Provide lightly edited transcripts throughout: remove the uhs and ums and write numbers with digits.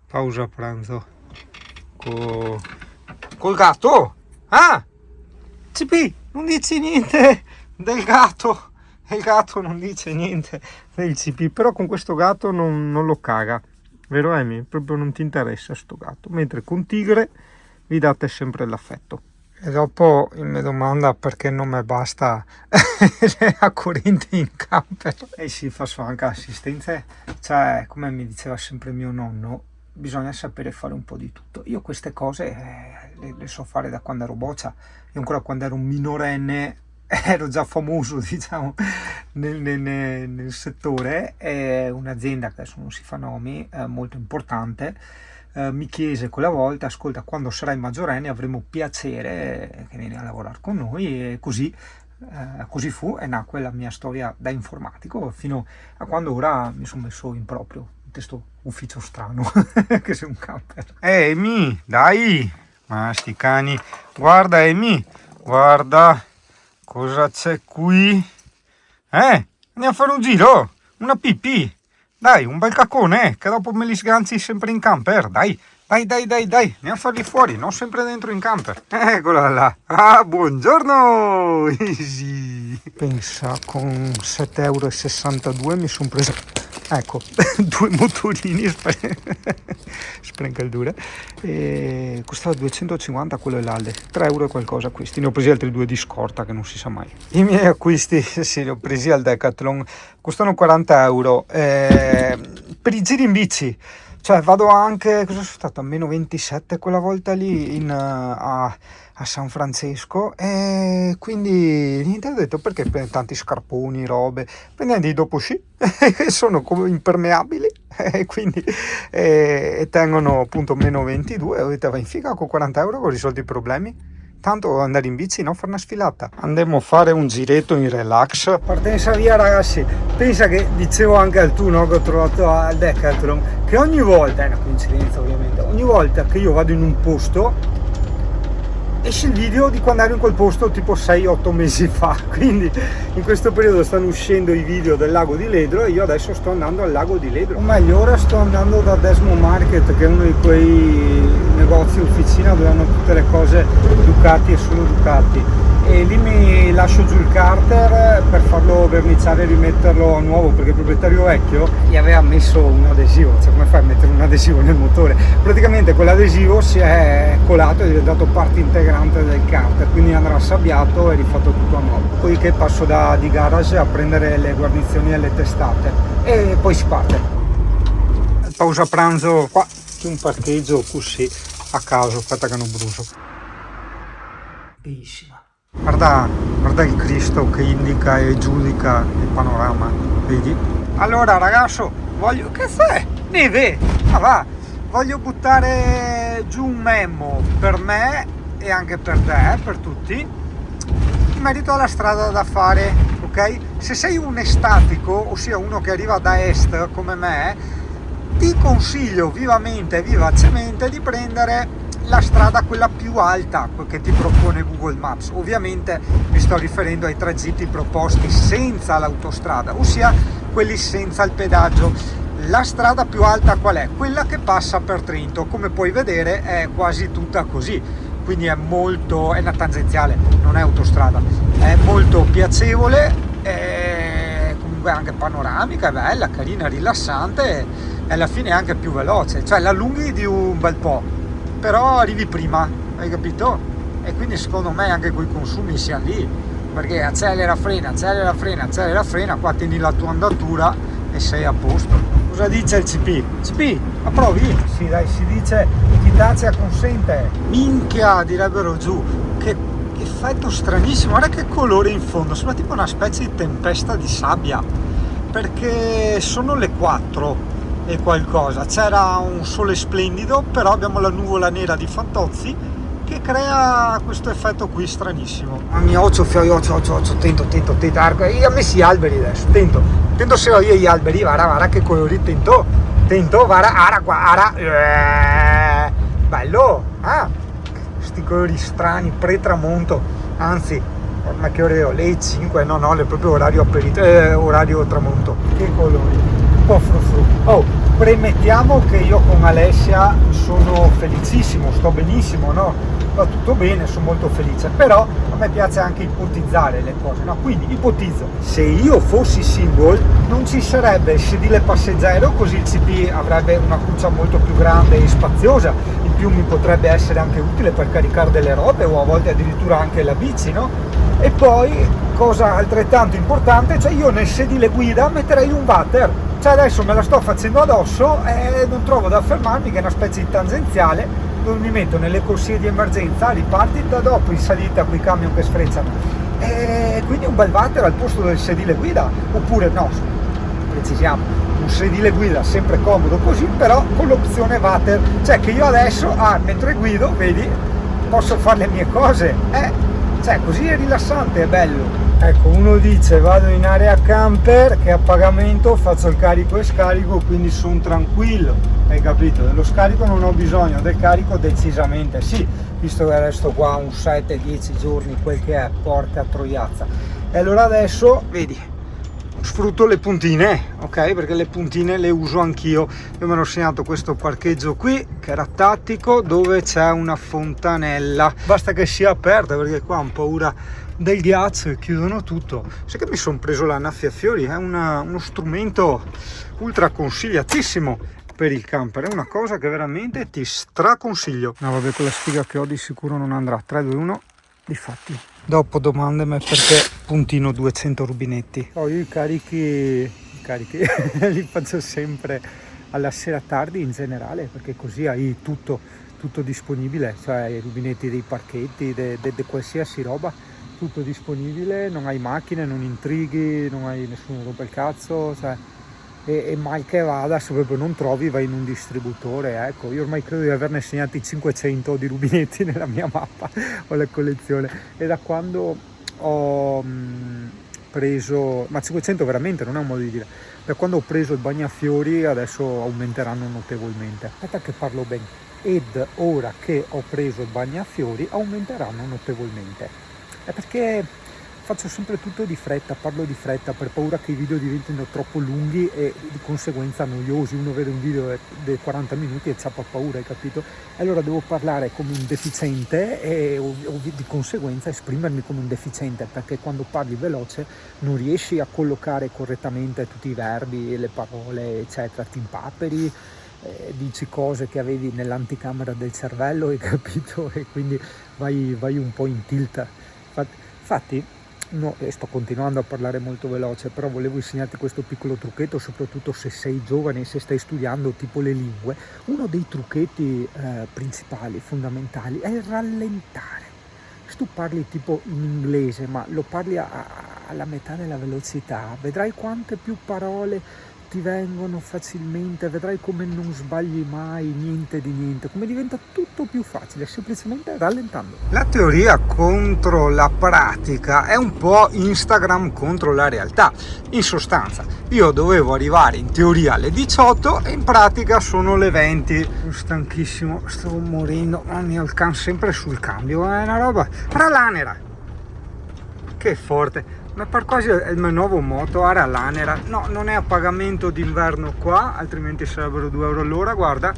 Pausa pranzo col gatto. Ah, CP, non dici niente del gatto. Il gatto non dice niente del CP, però con questo gatto non lo caga, vero Amy? Proprio non ti interessa sto gatto, mentre con Tigre vi date sempre l'affetto. E dopo mi domanda perché non mi basta la corrente in camper. E sì, faccio anche assistenze, cioè come mi diceva sempre mio nonno, bisogna sapere fare un po' di tutto. Io queste cose le so fare da quando ero boccia. Io ancora quando ero un minorenne ero già famoso, diciamo, nel settore. È un'azienda che adesso non si fa nomi, molto importante, mi chiese quella volta: ascolta, quando sarai maggiorenne avremo piacere che vieni a lavorare con noi, e così fu, e nacque la mia storia da informatico, fino a quando ora mi sono messo in proprio questo ufficio strano che sei un camper. Amy, dai, ma sti cani, guarda Amy, guarda cosa c'è qui. Andiamo a fare un giro, una pipì, dai, un bel caccone, che dopo me li sganzi sempre in camper. Dai, andiamo a farli fuori, non sempre dentro in camper. Eccola là. Ah, buongiorno. Easy. Pensa, con 7,62 € mi sono preso, ecco, due motorini Sprenkeldure, e costava 250 quello e l'Alde, 3 € e qualcosa questi. Ne ho presi altri due di scorta che non si sa mai. I miei acquisti, sì, li ho presi al Decathlon, costano 40 €, per i giri in bici. Cioè vado anche, cosa sono stato, a meno 27 quella volta lì a San Francesco, e quindi niente, ho detto perché prendere tanti scarponi, robe, prendiamo dei dopo sci che sono come impermeabili e quindi tengono appunto meno 22, ho detto va in figa, con 40 € ho risolto i problemi. Tanto andare in bici, no? Fare una sfilata. Andiamo a fare un giretto in relax. Partenza via, ragazzi. Pensa che dicevo anche al tu, no, che ho trovato al Decathlon, che ogni volta, è una coincidenza ovviamente, ogni volta che io vado in un posto esce il video di quando ero in quel posto tipo 6-8 mesi fa. Quindi in questo periodo stanno uscendo i video del lago di Ledro e io adesso sto andando al lago di Ledro, o meglio ora sto andando da Desmo Market, che è uno di quei negozi officina dove hanno tutte le cose Ducati e solo Ducati, e lì mi lascio giù il carter per farlo verniciare e rimetterlo a nuovo, perché il proprietario vecchio gli aveva messo un adesivo. Cioè, come fai a mettere un adesivo nel motore? Praticamente quell'adesivo si è colato, è diventato parte integrante del carter, quindi andrà assabbiato e rifatto tutto a nuovo. Poi che passo di garage a prendere le guarnizioni e le testate e poi si parte. Pausa pranzo qua, un parcheggio così a caso, aspetta che non brucio. Bellissima. Guarda il Cristo che indica e giudica il panorama, vedi? Allora ragazzo, voglio... Che fai? Neve! Ah va! Voglio buttare giù un memo per me e anche per te, per tutti, in merito alla strada da fare, ok? Se sei un estatico, ossia uno che arriva da est come me, ti consiglio vivamente, vivacemente, di prendere la strada quella più alta che ti propone Google Maps. Ovviamente mi sto riferendo ai tragitti proposti senza l'autostrada, ossia quelli senza il pedaggio. La strada più alta qual è? Quella che passa per Trento, come puoi vedere è quasi tutta così, quindi è una tangenziale, non è autostrada, è molto piacevole, è comunque anche panoramica, è bella, carina, rilassante, e alla fine è anche più veloce, cioè la allunghi di un bel po', però arrivi prima, hai capito? E quindi secondo me anche coi consumi siamo lì, perché accelera, frena, qua tieni la tua andatura e sei a posto. Cosa dice il CP? CP, approvi? Sì dai, si dice chi tace acconsente. Minchia, direbbero giù, che effetto stranissimo, guarda che colore in fondo, sembra tipo una specie di tempesta di sabbia, perché sono le 4 e qualcosa, c'era un sole splendido, però abbiamo la nuvola nera di Fantozzi che crea questo effetto qui stranissimo. Mio occhio, tento, io ho messo gli alberi adesso, tento se ho io gli alberi, guarda che colori, tento, guarda, bello, sti colori strani, pre-tramonto, anzi, ma che ore ho? Le 5, no, è proprio orario orario tramonto, che colori. po' frufru. Oh, premettiamo che io con Alessia sono felicissimo, sto benissimo, no? Va tutto bene, sono molto felice, però a me piace anche ipotizzare le cose, no? Quindi ipotizzo, se io fossi single non ci sarebbe il sedile passeggero, così il CP avrebbe una cuccia molto più grande e spaziosa, in più mi potrebbe essere anche utile per caricare delle robe o a volte addirittura anche la bici, no? E poi, cosa altrettanto importante, cioè io nel sedile guida metterei un water, cioè adesso me la sto facendo addosso e non trovo da fermarmi, che è una specie di tangenziale dove mi metto nelle corsie di emergenza, riparti da dopo in salita con i camion che sfrecciano, e quindi un bel water al posto del sedile guida, oppure no, precisiamo, un sedile guida sempre comodo così, però con l'opzione water, cioè che io adesso mentre guido, vedi, posso fare le mie cose, cioè così è rilassante, è bello. Ecco, uno dice vado in area camper che a pagamento faccio il carico e scarico, quindi sono tranquillo, hai capito? Dello scarico non ho bisogno, del carico decisamente sì, visto che resto qua un 7-10 giorni, quel che è, porca troiazza. E allora adesso, vedi, sfrutto le puntine, ok? Perché le puntine le uso anch'io. Io mi ero segnato questo parcheggio qui che era tattico, dove c'è una fontanella, basta che sia aperta perché qua ho paura del ghiaccio e chiudono tutto. Sai che mi sono preso l'annaffiafiori, è uno strumento ultra consigliatissimo per il camper, è una cosa che veramente ti straconsiglio. No vabbè, con la sfiga che ho di sicuro non andrà. 3, 2, 1, difatti. Dopo domandami perché puntino 200 rubinetti. Io i carichi li faccio sempre alla sera tardi in generale, perché così hai tutto disponibile, cioè i rubinetti dei parchetti, di qualsiasi roba, tutto disponibile, non hai macchine, non intrighi, non hai nessuno rompe il cazzo, cioè, e mal che vada, se proprio non trovi vai in un distributore. Ecco, io ormai credo di averne segnati 500 di rubinetti nella mia mappa o la collezione, e da quando ho preso, ma 500 veramente non è un modo di dire, da quando ho preso il bagnafiori adesso aumenteranno notevolmente. Aspetta che parlo bene. Ed ora che ho preso il bagnafiori aumenteranno notevolmente. È perché faccio sempre tutto di fretta, parlo di fretta per paura che i video diventino troppo lunghi e di conseguenza noiosi. Uno vede un video di 40 minuti e c'ha paura, hai capito? E allora devo parlare come un deficiente e di conseguenza esprimermi come un deficiente, perché quando parli veloce non riesci a collocare correttamente tutti i verbi, le parole, eccetera, ti impaperi. Dici cose che avevi nell'anticamera del cervello, hai capito? E quindi vai un po' in tilt. Infatti no, sto continuando a parlare molto veloce, però volevo insegnarti questo piccolo trucchetto, soprattutto se sei giovane e se stai studiando tipo le lingue. Uno dei trucchetti principali, fondamentali, è il rallentare. Se tu parli tipo in inglese ma lo parli alla metà della velocità, vedrai quante più parole ti vengono facilmente, vedrai come non sbagli mai niente di niente, come diventa tutto più facile semplicemente rallentando. La teoria contro la pratica è un po' Instagram contro la realtà. In sostanza io dovevo arrivare in teoria alle 18 e in pratica sono le 20. Sono stanchissimo, sto morendo, ho il can sempre sul cambio, è una roba Aralanera, che forte. Ma per quasi è il mio nuovo moto, Aralanera. No, non è a pagamento d'inverno qua, altrimenti sarebbero 2 euro all'ora. Guarda,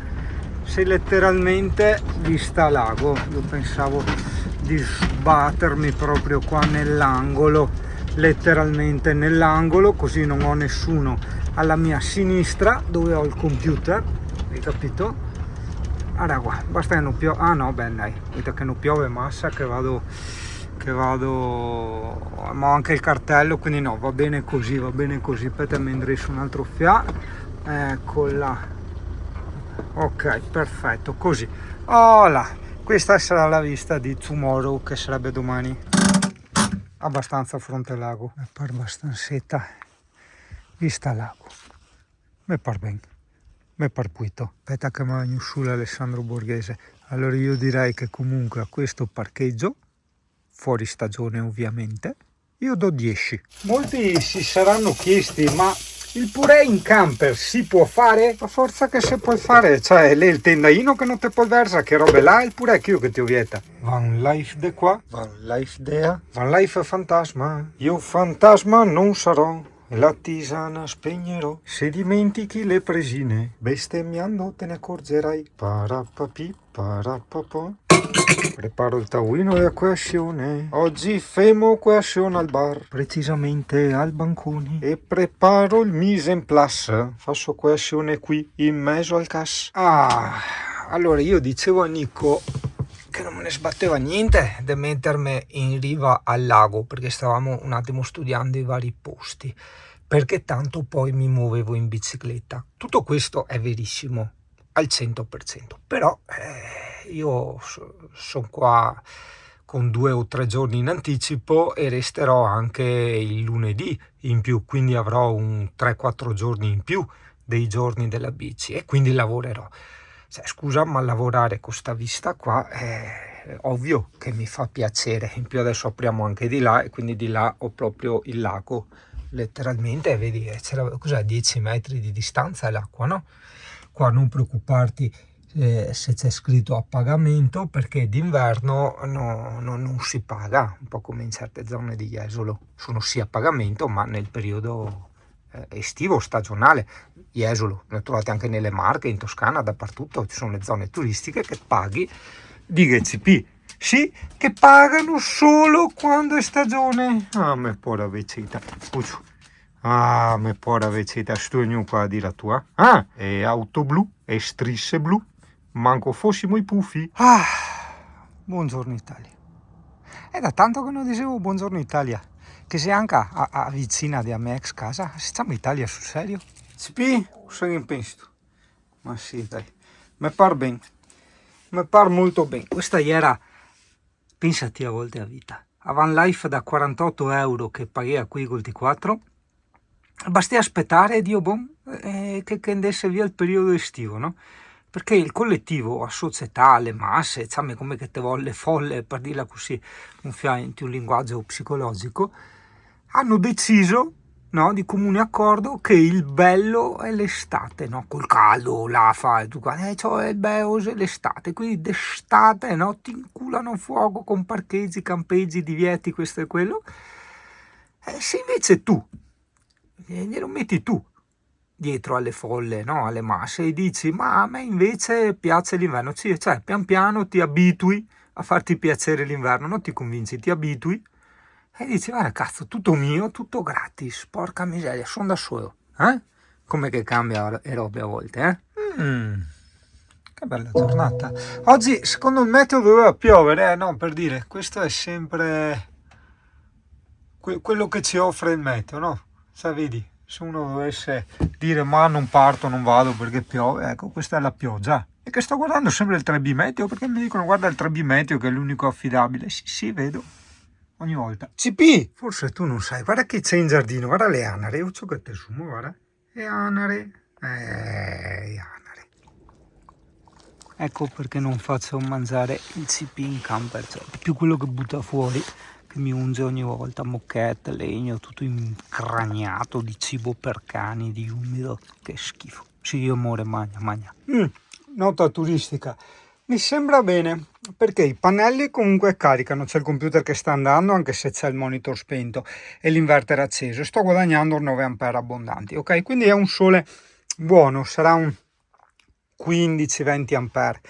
sei letteralmente vista lago. Io pensavo di sbattermi proprio qua nell'angolo, letteralmente nell'angolo, così non ho nessuno alla mia sinistra dove ho il computer, hai capito? Allora qua, basta che non piove. Ah no, beh dai, vedo che non piove massa, che vado, ma ho anche il cartello, quindi no, va bene così, aspetta, mi indirizzo un altro ecco là, ok, perfetto, così, là, questa sarà la vista di tomorrow, che sarebbe domani, abbastanza fronte al lago, mi pare abbastanza, vista lago, mi pare bene, mi pare puito. Aspetta che mi bagno su l'Alessandro Borghese. Allora io direi che comunque a questo parcheggio, fuori stagione ovviamente, io do 10. Molti si saranno chiesti, ma il purè in camper si può fare? A forza che si può fare, cioè lì il tendaino che non te può versa, che robe là, il purè che io che ti vieta. Van life de qua, van life dea, van life fantasma, io fantasma non sarò, e la tisana spegnerò. Se dimentichi le presine, bestemmiando te ne accorgerai. Parapapi, parapapà. Preparo il tavolo e a colazione. Oggi femo colazione al bar, precisamente al bancone. E preparo il mise en place. Faccio colazione qui, in mezzo al cas. Allora io dicevo a Nico che non me ne sbatteva niente di mettermi in riva al lago, perché stavamo un attimo studiando i vari posti, perché tanto poi mi muovevo in bicicletta. Tutto questo è verissimo al 100%, però io sono qua con 2 o 3 giorni in anticipo e resterò anche il lunedì in più, quindi avrò un 3-4 giorni in più dei giorni della bici e quindi lavorerò. Scusa, ma lavorare con sta vista qua è ovvio che mi fa piacere. In più adesso apriamo anche di là e quindi di là ho proprio il lago, letteralmente, vedi, c'era cos'è, 10 metri di distanza è l'acqua, no? Qua non preoccuparti se c'è scritto a pagamento, perché d'inverno non si paga, un po' come in certe zone di Jesolo, sono sì a pagamento, ma nel periodo estivo, stagionale. Jesolo, lo trovate anche nelle Marche, in Toscana, dappertutto ci sono le zone turistiche che paghi di GCP, sì, che pagano solo quando è stagione. Me pora vecita, me pora vecita, sto qua di la tua, e auto blu, e strisce blu, manco fossimo i puffi. Buongiorno Italia, è da tanto che non dicevo buongiorno Italia, che sei anche a vicina della mia ex casa. Siamo in Italia sul serio? CP, sono in pensto. Ma sì, dai, mi par bene, mi par molto bene. Questa era, pensati a volte a vita, a Van Life da 48 euro che paghi qui col T4, basti aspettare, Dio che andasse via il periodo estivo, no? Perché il collettivo, la società, le masse, come che te vuole, folle, per dirla così, in un linguaggio psicologico, hanno deciso, no, di comune accordo, che il bello è l'estate, no? Col caldo, l'afa, e tu cioè il bello è l'estate, quindi d'estate, no? Ti inculano fuoco con parcheggi, campeggi, divieti, questo e quello. Se invece tu glielo metti tu dietro alle folle, no? Alle masse, e dici ma a me invece piace l'inverno, cioè pian piano ti abitui a farti piacere l'inverno, non ti convinci, ti abitui e dici guarda cazzo, tutto mio, tutto gratis, porca miseria, sono da solo, come che cambia le robe a volte, che bella giornata. Oggi secondo il meteo doveva piovere, no, per dire, questo è sempre quello che ci offre il meteo, no? Vedi, se uno dovesse dire ma non parto, non vado perché piove, ecco, questa è la pioggia. E che sto guardando sempre il 3B Meteo, perché mi dicono guarda il 3B Meteo che è l'unico affidabile. Sì, vedo, ogni volta. CP, forse tu non sai, guarda che c'è in giardino, guarda le anare, io ciò che te sumo, guarda, le anare, anare. Ecco perché non faccio mangiare il CP in camper, cioè più quello che butta fuori, che mi unge ogni volta, moquette, legno, tutto incraniato di cibo per cani, di umido, che schifo. Sì, io amore, magna. Nota turistica, mi sembra bene, perché i pannelli comunque caricano, c'è il computer che sta andando, anche se c'è il monitor spento e l'inverter acceso, sto guadagnando 9 ampere abbondanti, ok? Quindi è un sole buono, sarà un 15-20 ampere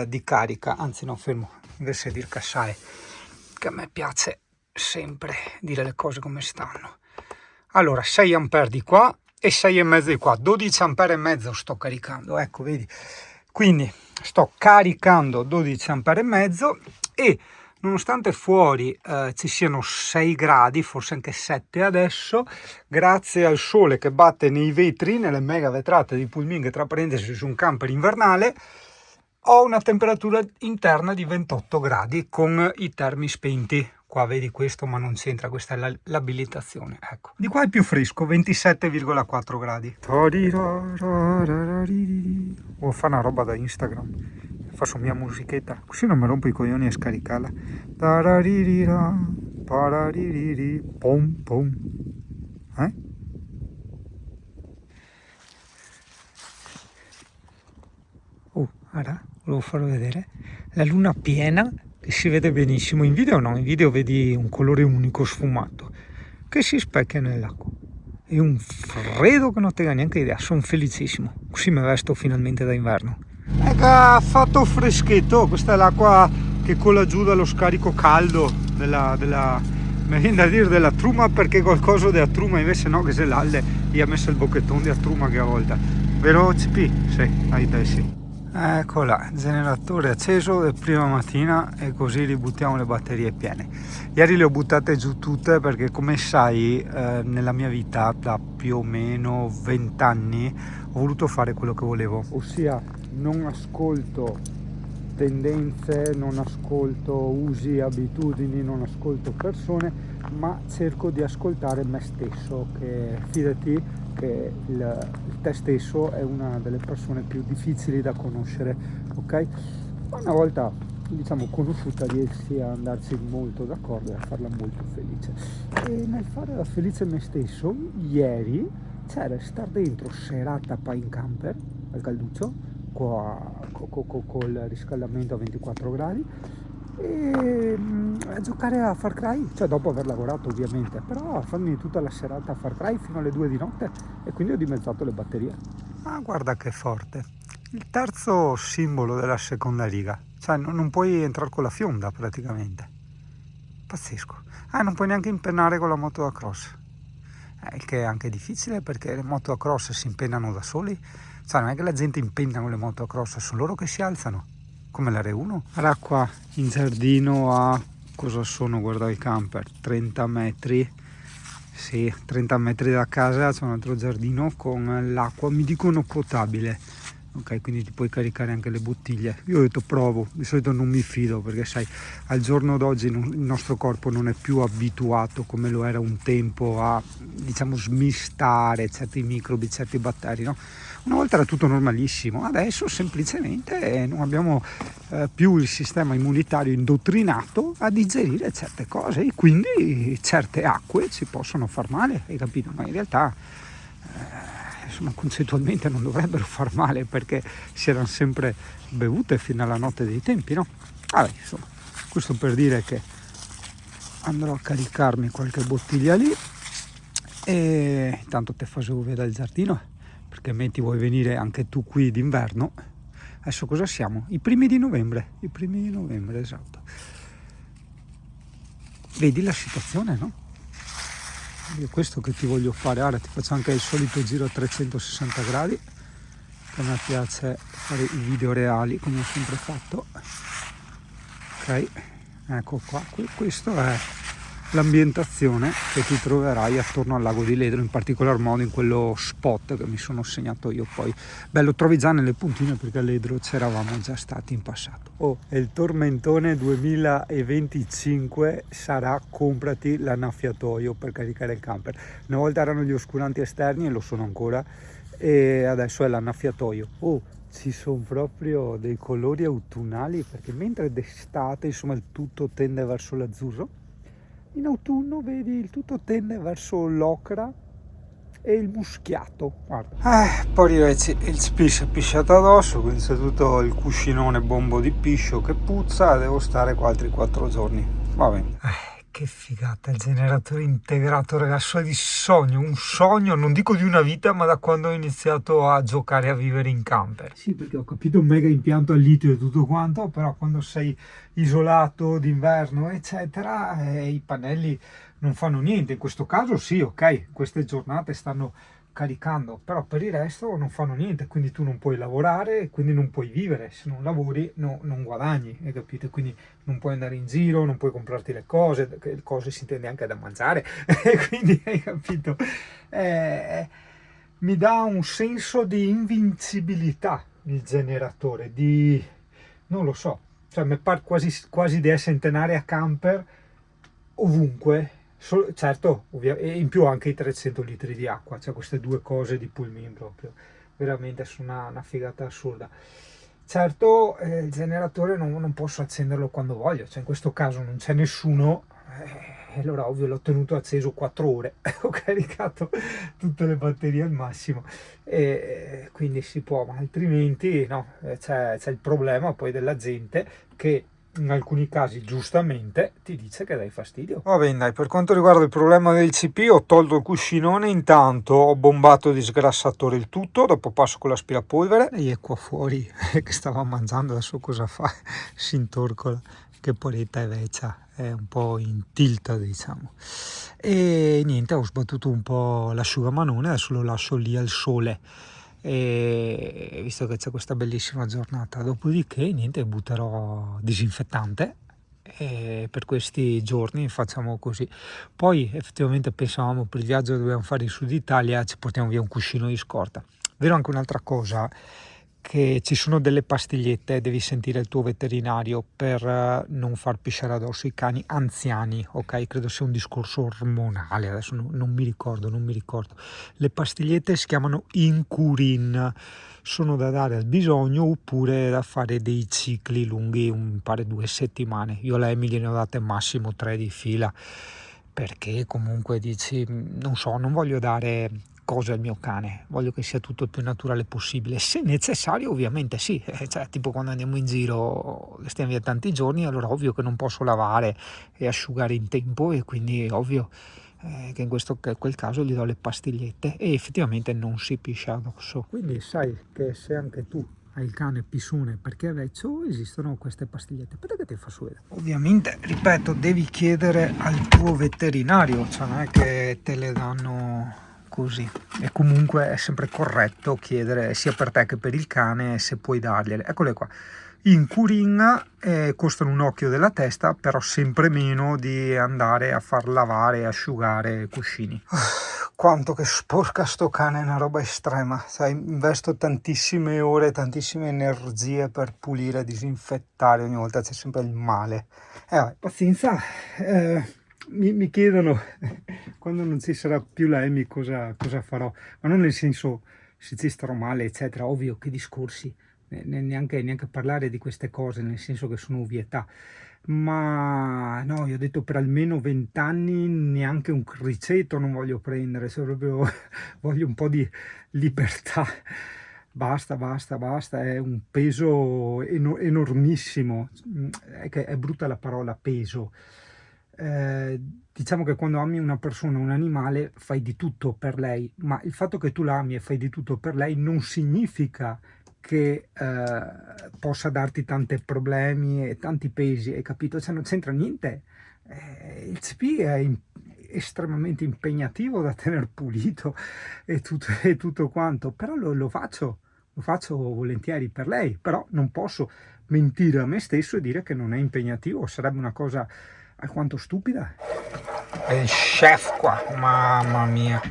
di carica, anzi no, fermo, invece di cassare, che a me piace sempre dire le cose come stanno. Allora 6 ampere di qua e 6,5 di qua, 12 ampere e mezzo sto caricando, ecco, vedi, quindi sto caricando 12 ampere e mezzo e nonostante fuori ci siano 6 gradi, forse anche 7 adesso, grazie al sole che batte nei vetri, nelle mega vetrate di Pulming, tra parentesi su un camper invernale, ho una temperatura interna di 28 gradi con i termi spenti. Qua vedi questo, ma non c'entra, questa è l'abilitazione, ecco. Di qua è più fresco, 27,4 gradi. Devo fare una roba da Instagram, faccio mia musichetta, così non mi rompo i coglioni a scaricarla. Pom pom. Guarda, volevo farlo vedere la luna piena, che si vede benissimo in video. No, in video vedi un colore unico sfumato che si specchia nell'acqua. e un freddo che non te neanche idea, sono felicissimo, così mi vesto finalmente da inverno. Ha fatto freschetto, questa è l'acqua che cola giù dallo scarico caldo mi viene da dire della truma, perché qualcosa della truma invece no, che se l'alle gli ha messo il bocchettone della truma che a volta, vero CP? Sì, ai te sì. Ecco là, generatore acceso è prima mattina e così ributtiamo le batterie piene. Ieri le ho buttate giù tutte perché, come sai, nella mia vita da più o meno 20 anni ho voluto fare quello che volevo, ossia non ascolto tendenze, non ascolto usi, abitudini, non ascolto persone, ma cerco di ascoltare me stesso, che fidati che il te stesso è una delle persone più difficili da conoscere, ok? Una volta, diciamo, conosciuta, riesci a andarci molto d'accordo e a farla molto felice. E nel fare la felice me stesso, ieri c'era star dentro serata in camper al calduccio, col riscaldamento a 24 gradi, e a giocare a Far Cry, cioè dopo aver lavorato ovviamente, però a farmi tutta la serata a Far Cry fino alle 2 di notte, e quindi ho dimezzato le batterie. Ma guarda che forte, il terzo simbolo della seconda riga, cioè non puoi entrare con la fionda praticamente, pazzesco. Non puoi neanche impennare con la moto da cross, il che è anche difficile perché le moto da cross si impennano da soli, cioè non è che la gente impenna con le moto da cross, sono loro che si alzano, come l'R1. Allora qua in giardino a, cosa sono, guarda il camper, 30 metri, sì, 30 metri da casa c'è un altro giardino con l'acqua, mi dicono potabile, ok, quindi ti puoi caricare anche le bottiglie. Io ho detto provo, di solito non mi fido perché sai, al giorno d'oggi il nostro corpo non è più abituato come lo era un tempo a, diciamo, smistare certi microbi, certi batteri, no? Una volta era tutto normalissimo, adesso semplicemente non abbiamo più il sistema immunitario indottrinato a digerire certe cose, e quindi certe acque ci possono far male, hai capito? Ma in realtà insomma, concettualmente non dovrebbero far male, perché si erano sempre bevute fino alla notte dei tempi, no? Vabbè, insomma, questo per dire che andrò a caricarmi qualche bottiglia lì, e intanto te facevo vedere il giardino, perché metti vuoi venire anche tu qui d'inverno. Adesso cosa siamo? I primi di novembre, esatto. Vedi la situazione, no? Io questo che ti voglio fare, ora ti faccio anche il solito giro a 360 gradi, che a me piace fare i video reali come ho sempre fatto. Ok, ecco qua, questo è l'ambientazione che ti troverai attorno al lago di Ledro, in particolar modo in quello spot che mi sono segnato io. Poi lo trovi già nelle puntine perché a Ledro c'eravamo già stati in passato. E il tormentone 2025 sarà comprati l'annaffiatoio per caricare il camper. Una volta erano gli oscuranti esterni e lo sono ancora, e adesso è l'annaffiatoio. Ci sono proprio dei colori autunnali, perché mentre d'estate insomma il tutto tende verso l'azzurro, in autunno vedi il tutto tende verso l'ocra e il muschiato. Guarda. Poi invece il CP si è pisciato addosso, quindi c'è tutto il cuscinone bombo di piscio che puzza, devo stare qua altri 4 giorni. Va bene. Che figata, il generatore integrato, ragazzo, è di sogno, un sogno, non dico di una vita, ma da quando ho iniziato a giocare a vivere in camper. Sì, perché ho capito, un mega impianto al litio e tutto quanto, però quando sei isolato d'inverno, eccetera, i pannelli non fanno niente. In questo caso sì, ok, queste giornate stanno caricando, però per il resto non fanno niente, quindi tu non puoi lavorare, quindi non puoi vivere, se non lavori non guadagni, hai capito? Quindi non puoi andare in giro, non puoi comprarti le cose si intende anche da mangiare, quindi hai capito? Mi dà un senso di invincibilità il generatore, non lo so, cioè mi pare quasi di essere in a camper ovunque. Certo, e in più anche i 300 litri di acqua, cioè queste due cose di pulmin proprio, veramente sono una figata assurda. Certo, il generatore non posso accenderlo quando voglio, cioè in questo caso non c'è nessuno, e allora ovvio l'ho tenuto acceso 4 ore, ho caricato tutte le batterie al massimo, e quindi si può, ma altrimenti no, c'è il problema poi della gente che in alcuni casi giustamente ti dice che dai fastidio. Va bene, dai, per quanto riguarda il problema del CP ho tolto il cuscinone, intanto ho bombato di sgrassatore il tutto, dopo passo con l'aspirapolvere e è qua fuori che stava mangiando, adesso cosa fa? Si intorcola, che poretta è vecchia, è un po' in tilt, diciamo. E niente, ho sbattuto un po' l'asciugamanone, adesso lo lascio lì al sole, e visto che c'è questa bellissima giornata, dopodiché niente, butterò disinfettante e per questi giorni facciamo così. Poi effettivamente pensavamo per il viaggio che dobbiamo fare in Sud Italia ci portiamo via un cuscino di scorta. Vero anche un'altra cosa, che ci sono delle pastigliette, devi sentire il tuo veterinario per non far pisciare addosso i cani anziani, ok? Credo sia un discorso ormonale, adesso non mi ricordo. Le pastigliette si chiamano Incurin, sono da dare al bisogno oppure da fare dei cicli lunghi, mi pare 2 settimane. Io alla Emily ne ho date massimo 3 di fila, perché comunque dici, non so, non voglio dare cose al mio cane, voglio che sia tutto il più naturale possibile, se necessario ovviamente sì, cioè tipo quando andiamo in giro, stiamo via tanti giorni, allora ovvio che non posso lavare e asciugare in tempo e quindi è ovvio che in quel caso gli do le pastigliette e effettivamente non si piscia addosso. Quindi sai che se anche tu hai il cane pissone perché è vecchio, esistono queste pastigliette. Aspetta che ti faccio vedere. Ovviamente, ripeto, devi chiedere al tuo veterinario, cioè non è che te le danno così, e comunque è sempre corretto chiedere sia per te che per il cane se puoi dargliele. Eccole qua, in Curin, costano un occhio della testa, però sempre meno di andare a far lavare e asciugare cuscini. Quanto che sporca sto cane, è una roba estrema, sai, investo tantissime ore, tantissime energie per pulire, disinfettare, ogni volta c'è sempre il male. Vabbè, pazienza. Mi chiedono quando non ci sarà più la Amy cosa farò, ma non nel senso se ci starò male eccetera, ovvio, che discorsi, neanche parlare di queste cose, nel senso che sono ovvietà, ma no, io ho detto per almeno 20 anni neanche un criceto non voglio prendere, cioè proprio voglio un po' di libertà. Basta, è un peso enormissimo, è brutta la parola peso. Diciamo che quando ami una persona, un animale, fai di tutto per lei, ma il fatto che tu la ami e fai di tutto per lei non significa che possa darti tanti problemi e tanti pesi, hai capito? Cioè non c'entra niente. Il CP è estremamente impegnativo da tenere pulito e tutto quanto, però lo faccio volentieri per lei, però non posso mentire a me stesso e dire che non è impegnativo, sarebbe una cosa alquanto stupida. È il chef qua, mamma mia.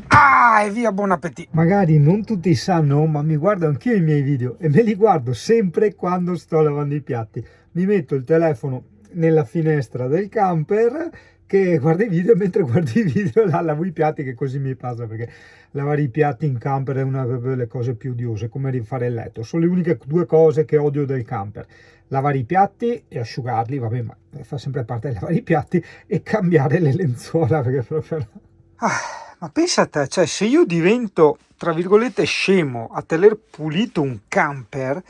E via, buon appetito. Magari non tutti sanno, ma mi guardo anch'io i miei video e me li guardo sempre quando sto lavando i piatti. Mi metto il telefono nella finestra del camper che guarda i video, mentre guardi i video lavo i piatti, che così mi passa, perché lavare i piatti in camper è una delle cose più odiose, come rifare il letto. Sono le uniche 2 cose che odio del camper: lavare i piatti e asciugarli, vabbè, ma fa sempre parte di lavare i piatti, e cambiare le lenzuola, perché proprio ma pensa a te, cioè se io divento tra virgolette scemo a tener pulito un camper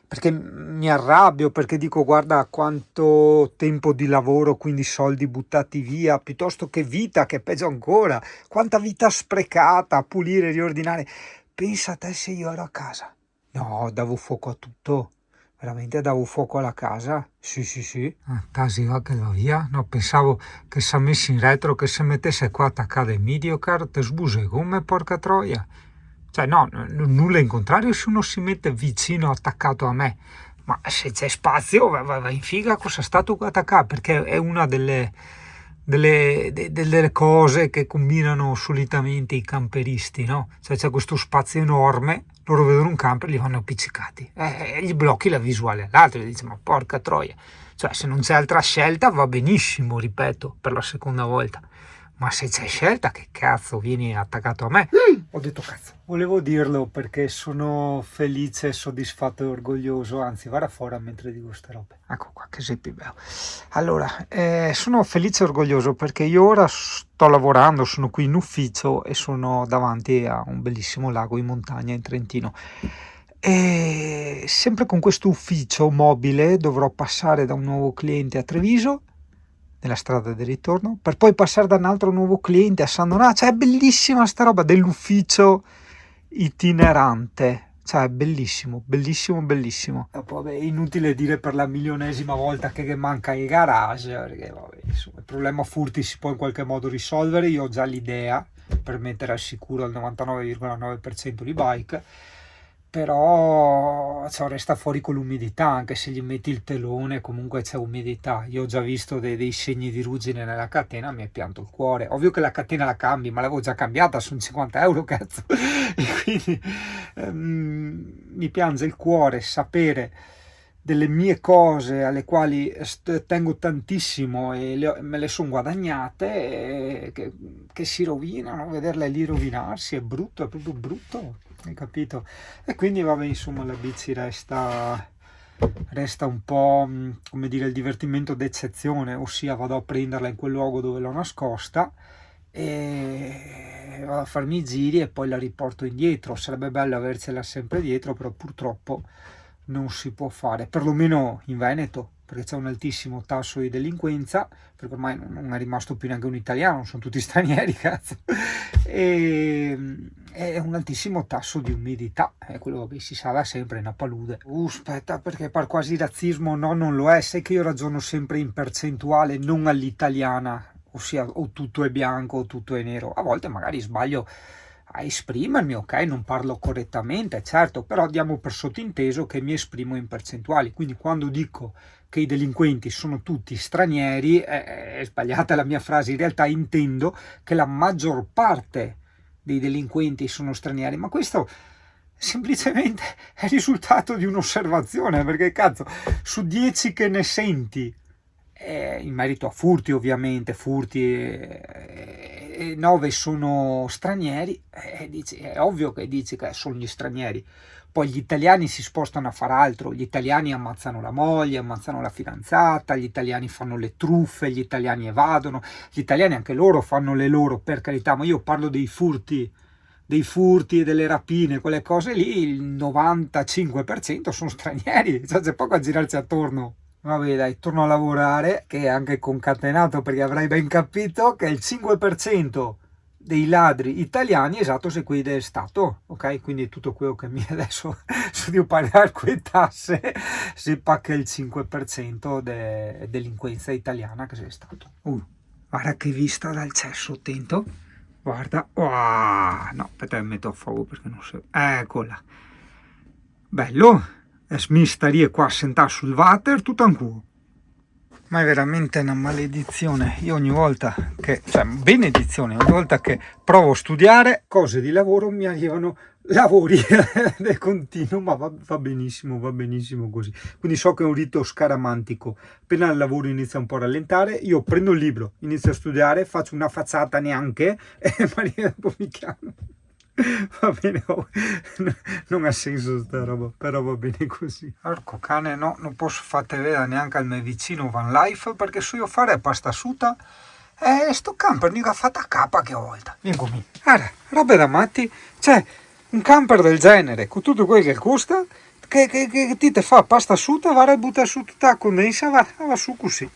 perché mi arrabbio, perché dico guarda quanto tempo di lavoro, quindi soldi buttati via, piuttosto che vita, che è peggio ancora, quanta vita sprecata a pulire, riordinare. Pensa a te se io ero a casa. No, davo fuoco a tutto. Veramente davo fuoco alla casa? Sì. Casi va che va via? No, pensavo che si messi in retro, che se mettesse qua attaccare il videocard, te sbuse come, porca troia. Cioè no, nulla in contrario se uno si mette vicino attaccato a me, ma se c'è spazio va in figa, cosa sta tu attaccato, perché è una delle cose che combinano solitamente i camperisti, no? Cioè c'è questo spazio enorme, loro vedono un camper e li vanno appiccicati, gli blocchi la visuale all'altro, gli dici ma porca troia, cioè se non c'è altra scelta va benissimo, ripeto per la seconda volta, ma se c'è scelta, che cazzo vieni attaccato a me? Ho detto cazzo, volevo dirlo perché sono felice, soddisfatto e orgoglioso, anzi guarda fuori mentre dico ste robe, ecco qua che sei più bello. Allora, sono felice e orgoglioso perché io ora sto lavorando, sono qui in ufficio e sono davanti a un bellissimo lago in montagna in Trentino. E sempre con questo ufficio mobile dovrò passare da un nuovo cliente a Treviso, nella strada del ritorno, per poi passare da un altro nuovo cliente a San Donato. Cioè è bellissima sta roba dell'ufficio itinerante. Cioè, bellissimo, bellissimo, bellissimo. Dopo, vabbè, è inutile dire per la milionesima volta che manca il garage, perché vabbè, insomma, il problema furti si può in qualche modo risolvere. Io ho già l'idea per mettere al sicuro al 99,9% di bike, però cioè, resta fuori con l'umidità, anche se gli metti il telone comunque c'è umidità. Io ho già visto dei segni di ruggine nella catena, mi è pianto il cuore. Ovvio che la catena la cambi, ma l'avevo già cambiata, sono 50 euro, cazzo. E quindi mi piange il cuore sapere delle mie cose alle quali tengo tantissimo e me le sono guadagnate, che si rovinano, vederle lì rovinarsi è brutto, è proprio brutto, hai capito? E quindi vabbè, insomma, la bici resta un po', come dire, il divertimento d'eccezione, ossia vado a prenderla in quel luogo dove l'ho nascosta e vado a farmi i giri e poi la riporto indietro. Sarebbe bello avercela sempre dietro, però purtroppo non si può fare, perlomeno in Veneto, perché c'è un altissimo tasso di delinquenza, perché ormai non è rimasto più neanche un italiano, sono tutti stranieri, cazzo, e è un altissimo tasso di umidità, è quello che si sa da sempre, in una palude. Aspetta, perché par quasi razzismo, no, non lo è, sai che io ragiono sempre in percentuale, non all'italiana, ossia o tutto è bianco o tutto è nero. A volte magari sbaglio a esprimermi, ok, non parlo correttamente, certo, però diamo per sottinteso che mi esprimo in percentuali. Quindi quando dico che i delinquenti sono tutti stranieri, è sbagliata la mia frase. In realtà intendo che la maggior parte dei delinquenti sono stranieri, ma questo semplicemente è il risultato di un'osservazione, perché cazzo, su 10 che ne senti in merito a furti, ovviamente, e 9 sono stranieri, è ovvio che dici che sono gli stranieri. Poi gli italiani si spostano a far altro, gli italiani ammazzano la moglie, ammazzano la fidanzata, gli italiani fanno le truffe, gli italiani evadono, gli italiani anche loro fanno le loro, per carità, ma io parlo dei furti e delle rapine, quelle cose lì, il 95% sono stranieri, cioè c'è poco a girarci attorno. Vabbè dai, torno a lavorare, che è anche concatenato, perché avrai ben capito che il 5% dei ladri italiani, esatto, se qui del Stato, ok? Quindi tutto quello che mi adesso su di pagare quelle tasse si pacca il 5% delinquenza italiana che sei stato. Guarda che vista dal cesso, attento, guarda, no, aspetta, mi metto a fuoco perché non so, eccola, bello. Mi starie qua a sentare sul water tutto un culo. Ma è veramente una maledizione. Io ogni volta che, cioè benedizione, ogni volta che provo a studiare cose di lavoro mi arrivano lavori del continuo, ma va benissimo così. Quindi so che è un rito scaramantico. Appena il lavoro inizia un po' a rallentare, io prendo il libro, inizio a studiare, faccio una facciata neanche e dopo mi chiamo. Va bene, non ha senso sta roba, però va bene così. Porco cane, no, non posso fate vedere neanche al mio vicino Van Life, perché so io fare pasta asciutta e sto camper non ha fatta capa che volta. Vieni con me. Allora, roba da matti, cioè un camper del genere con tutto quello che costa, che ti te fa pasta asciutta, va a buttare su tutta la condensa, va su così.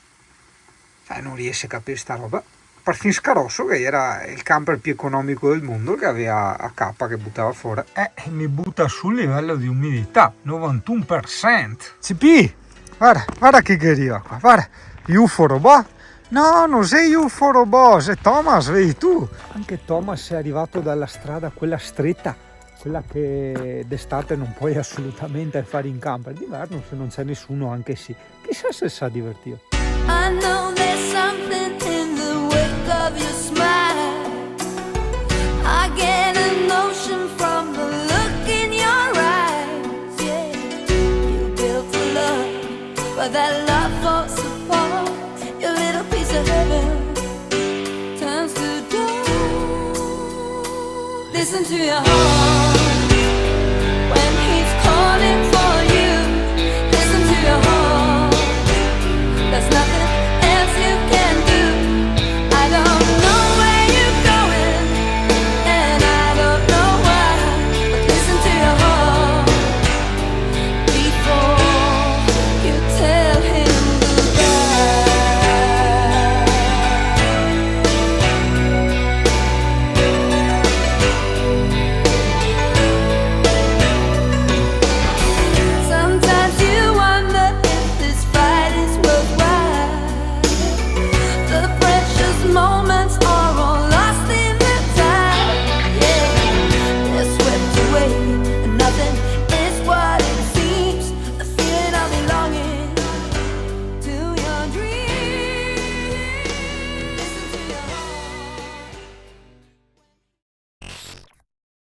Non riesce a capire sta roba. Perfino Scarosso, che era il camper più economico del mondo, che aveva a cappa che buttava fuori, mi butta sul livello di umidità 91%. CP, guarda che arriva qua, guarda, UFO robot. No, non sei UFO robot, sei Thomas, vedi tu. Anche Thomas è arrivato dalla strada quella stretta, quella che d'estate non puoi assolutamente fare in camper, d'inverno se non c'è nessuno anche sì, chissà se sa divertire. I know there's something in the wake of your smile. I get a notion from the look in your eyes. Yeah, you built a love, but that love falls apart. Your little piece of heaven turns to dust. Listen to your heart when he's calling.